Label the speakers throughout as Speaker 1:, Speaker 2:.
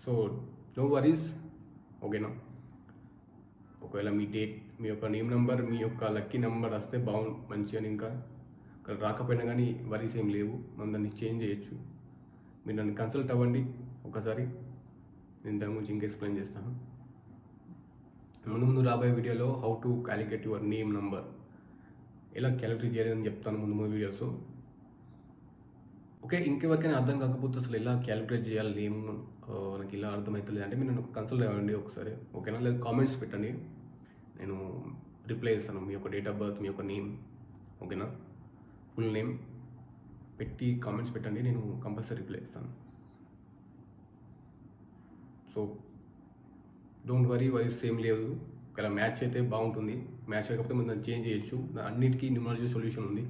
Speaker 1: So no worries, ఓకేనా. ఒకవేళ మీ యొక్క నేమ్ నెంబర్, మీ యొక్క లక్కీ నెంబర్ వస్తే మంచిగా, ఇంకా అక్కడ రాకపోయినా కానీ వరీస్ ఏం లేవు, మనం దాన్ని చేంజ్ చేయొచ్చు. మీరు నన్ను కన్సల్ట్ అవ్వండి ఒకసారి, నేను దాని గురించి ఇంకా ఎక్స్ప్లెయిన్ చేస్తాను. ముందు రాబోయే వీడియోలో how to calculate your name number, ఎలా క్యాలిక్యులేట్ చేయాలని చెప్తాను ముందు వీడియోస్. ఓకే, ఇంకెవరికైనా అర్థం కాకపోతే అసలు ఎలా క్యాలిక్యులేట్ చేయాలి నేమ్, నాకు ఇలా అర్థమవుతుంది అంటే మీరు నన్ను కన్సల్ట్ అవ్వండి ఒకసారి, ఓకేనా. లేదా కామెంట్స్ పెట్టండి, నేను రిప్లై ఇస్తాను. మీ యొక్క డేట్ ఆఫ్ బర్త్, మీ యొక్క నేమ్, ఓకేనా, ఫుల్ నేమ్ పెట్టి కామెంట్స్ పెట్టండి, నేను కంపల్సరీ రిప్లై ఇస్తాను. సో డోంట్ వరీ, వరీస్ ఏం లేదు. ఒకవేళ మ్యాచ్ అయితే బాగుంటుంది, మ్యాచ్ కాకపోతే మనం దాన్ని చేంజ్ చేయొచ్చు. అన్నిటికీ న్యూమరాలజీ సొల్యూషన్ ఉంది.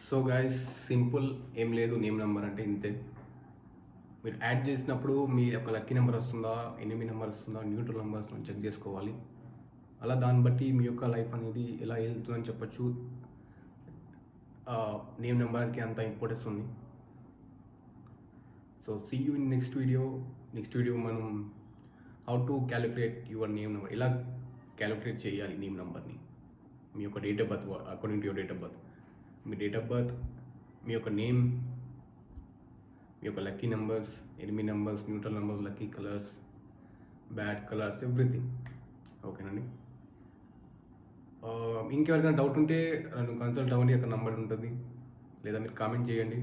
Speaker 1: సో గైస్, సింపుల్, ఏం లేదు. నేమ్ నెంబర్ అంటే ఇంతే. మీరు యాడ్ చేసినప్పుడు మీ యొక్క లక్కీ నెంబర్ వస్తుందా, ఎనిమి నెంబర్ వస్తుందా, న్యూట్రల్ నెంబర్స్ చెక్ చేసుకోవాలి. అలా దాన్ని బట్టి మీ యొక్క లైఫ్ అనేది ఎలా వెళ్తుందని చెప్పచ్చు. నేమ్ నెంబర్కి అంత ఇంపార్టెన్స్ ఉంది. So see you in next video. మనం how to calculate your name number, ఎలా క్యాలిక్యులేట్ చేయాలి నేమ్ నెంబర్ని. మీ యొక్క date of birth, according to your date of birth, మీ డేట్ ఆఫ్ బర్త్, మీ యొక్క నేమ్, మీ యొక్క lucky numbers, enemy numbers, neutral numbers, lucky colours, bad colours, everything, ఓకేనండి. ఇంకెవరికైనా డౌట్ ఉంటే నన్ను కన్సల్ట్ అవ్వండి, అక్కడ నెంబర్ ఉంటుంది, లేదా మీరు కామెంట్ చేయండి,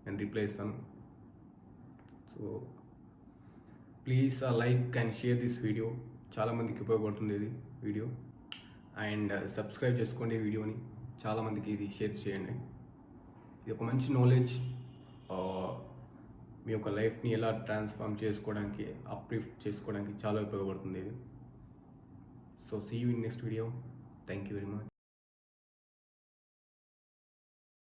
Speaker 1: నేను రిప్లై ఇస్తాను. So please like and share this video, చాలామందికి ఉపయోగపడుతుంది ఇది వీడియో. అండ్ సబ్స్క్రైబ్ చేసుకోండి వీడియోని, చాలామందికి ఇది షేర్ చేయండి. ఇది ఒక మంచి నాలెడ్జ్, మీ యొక్క లైఫ్ని ఎలా ట్రాన్స్ఫార్మ్ చేసుకోవడానికి, అప్లిఫ్ట్ చేసుకోవడానికి చాలా ఉపయోగపడుతుంది ఇది. So see you in next video. Thank you very much.